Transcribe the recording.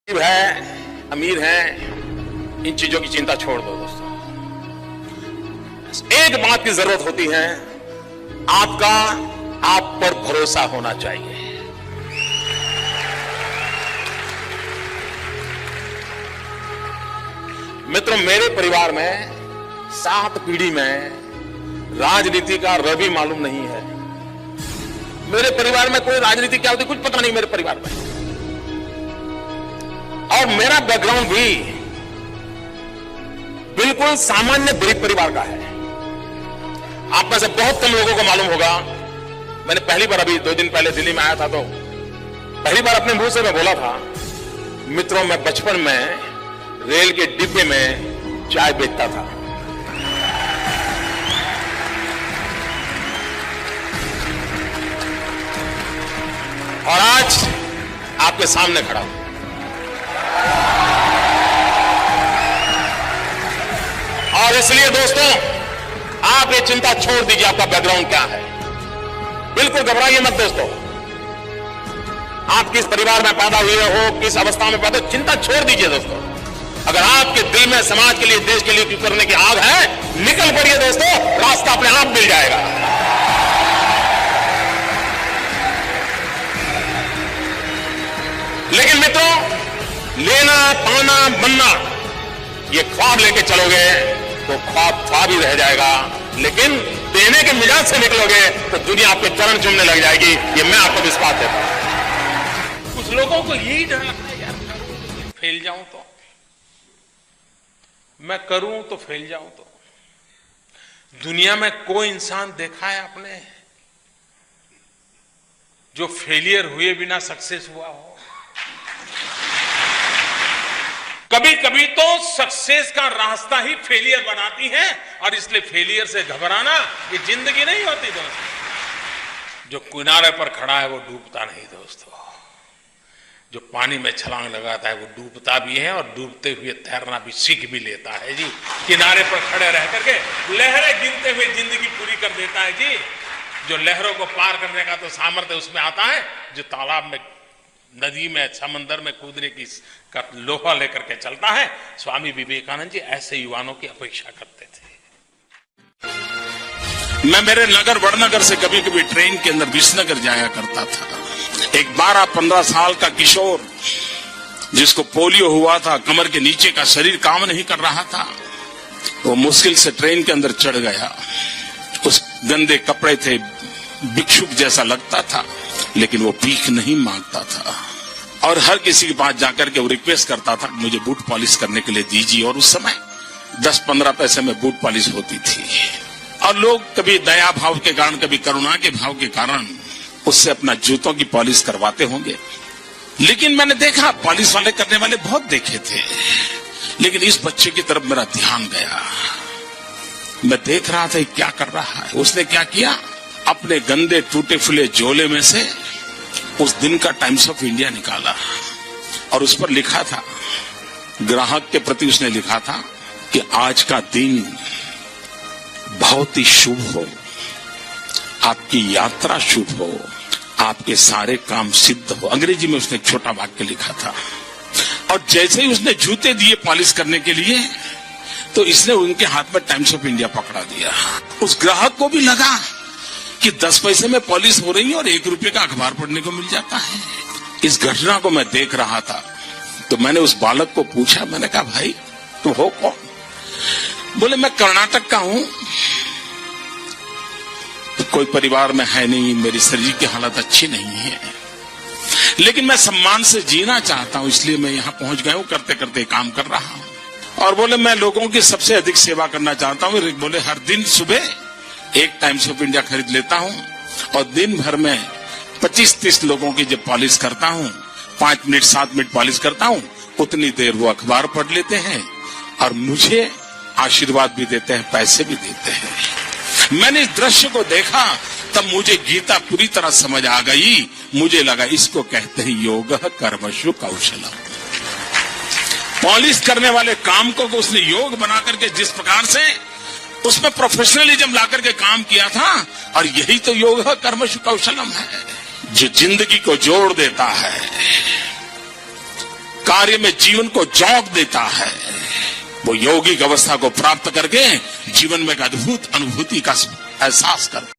गरीब है अमीर है, इन चीजों की चिंता छोड़ दो दोस्तों। एक बात की जरूरत होती है, आपका आप पर भरोसा होना चाहिए। मित्रों, मेरे परिवार में 7 पीढ़ी में राजनीति का रवि मालूम नहीं है। मेरे परिवार में कोई राजनीति क्या होती कुछ पता नहीं मेरे परिवार में। और मेरा बैकग्राउंड भी बिल्कुल सामान्य गरीब परिवार का है। आप में से बहुत कम लोगों को मालूम होगा, मैंने पहली बार अभी 2 दिन पहले दिल्ली में आया था तो पहली बार अपने मुंह से मैं बोला था, मित्रों मैं बचपन में रेल के डिब्बे में चाय बेचता था। और आज आपके सामने खड़ा हूं। और इसलिए दोस्तों, आप ये चिंता छोड़ दीजिए आपका बैकग्राउंड क्या है। बिल्कुल घबराइए मत दोस्तों। आप किस परिवार में पैदा हुए हो, किस अवस्था में पैदा, चिंता छोड़ दीजिए दोस्तों। अगर आपके दिल में समाज के लिए, देश के लिए कुछ करने की आग है, निकल पड़िए दोस्तों, रास्ता अपने आप मिल जाएगा। लेकिन मित्रों, लेना पाना बनना, ये ख्वाब लेके चलोगे तो ख्वाब ही रह जाएगा। लेकिन देने के मिजाज से निकलोगे तो दुनिया आपके चरण चूमने लग जाएगी। ये मैं आपको विश्वास देता हूं। कुछ लोगों को यही डर लगता है, यार फेल जाऊं तो, मैं करूं तो फेल जाऊं तो। दुनिया में कोई इंसान देखा है आपने जो फेलियर हुए बिना सक्सेस हुआ हो? कभी कभी तो सक्सेस का रास्ता ही फेलियर बनाती है, और इसलिए फेलियर से घबराना ये जिंदगी नहीं होती दोस्तों। जो किनारे पर खड़ा है वो डूबता नहीं दोस्तों। जो पानी में छलांग लगाता है वो डूबता भी है, और डूबते हुए तैरना भी सीख भी लेता है जी। किनारे पर खड़े रह करके लहरें गिनते हुए जिंदगी पूरी कर देता है जी। जो लहरों को पार करने का तो सामर्थ्य उसमें आता है, जो तालाब में, नदी में, समंदर में कूदने की का लोहा लेकर के चलता है। स्वामी विवेकानंद जी ऐसे युवाओं की अपेक्षा करते थे। मैं मेरे नगर वड़नगर से कभी कभी ट्रेन के अंदर विसनगर जाया करता था। एक 12-15 साल का किशोर जिसको पोलियो हुआ था, कमर के नीचे का शरीर काम नहीं कर रहा था, वो मुश्किल से ट्रेन के अंदर चढ़ गया। उस गंदे कपड़े थे, भिक्षुक जैसा लगता था, लेकिन वो भीख नहीं मांगता था और हर किसी के पास जाकर के वो रिक्वेस्ट करता था मुझे बूट पॉलिश करने के लिए दीजिए। और उस समय 10-15 पैसे में बूट पॉलिश होती थी। और लोग कभी दया भाव के कारण, कभी करुणा के भाव के कारण उससे अपना जूतों की पॉलिश करवाते होंगे। लेकिन मैंने देखा, पॉलिश वाले करने वाले बहुत देखे थे, लेकिन इस बच्चे की तरफ मेरा ध्यान गया। मैं देख रहा था क्या कर रहा है। उसने क्या किया, अपने गंदे टूटे फूले झोले में से उस दिन का टाइम्स ऑफ इंडिया निकाला और उस पर लिखा था, ग्राहक के प्रति उसने लिखा था कि आज का दिन बहुत ही शुभ हो, आपकी यात्रा शुभ हो, आपके सारे काम सिद्ध हो। अंग्रेजी में उसने एक छोटा वाक्य लिखा था। और जैसे ही उसने जूते दिए पॉलिश करने के लिए, तो इसने उनके हाथ में टाइम्स ऑफ इंडिया पकड़ा दिया। उस ग्राहक को भी लगा कि 10 पैसे में पॉलिश हो रही है और 1 रुपये का अखबार पढ़ने को मिल जाता है। इस घटना को मैं देख रहा था तो मैंने उस बालक को पूछा, मैंने कहा भाई तू हो कौन? बोले मैं कर्नाटक का हूं, कोई परिवार में है नहीं, मेरी शरीर की हालत अच्छी नहीं है, लेकिन मैं सम्मान से जीना चाहता हूं, इसलिए मैं यहां पहुंच गया हूं, करते करते काम कर रहा हूं। और बोले मैं लोगों की सबसे अधिक सेवा करना चाहता हूं। बोले हर दिन सुबह एक टाइम्स ऑफ इंडिया खरीद लेता हूं और दिन भर में 25-30 लोगों की जब पॉलिश करता हूं, 5 मिनट 7 मिनट पॉलिश करता हूं, उतनी देर वो अखबार पढ़ लेते हैं और मुझे आशीर्वाद भी देते हैं, पैसे भी देते हैं। मैंने इस दृश्य को देखा तब मुझे गीता पूरी तरह समझ आ गई। मुझे लगा इसको कहते हैं योग कर्मशु कौशलम। पॉलिश करने वाले काम को उसने योग बना करके जिस प्रकार से उसमें प्रोफेशनलिज्म लाकर के काम किया था, और यही तो योग कर्मशु कौशलम है जो जिंदगी को जोड़ देता है। कार्य में जीवन को झोंक देता है, वो यौगिक अवस्था को प्राप्त करके जीवन में एक अद्भुत अनुभूति का एहसास करता है।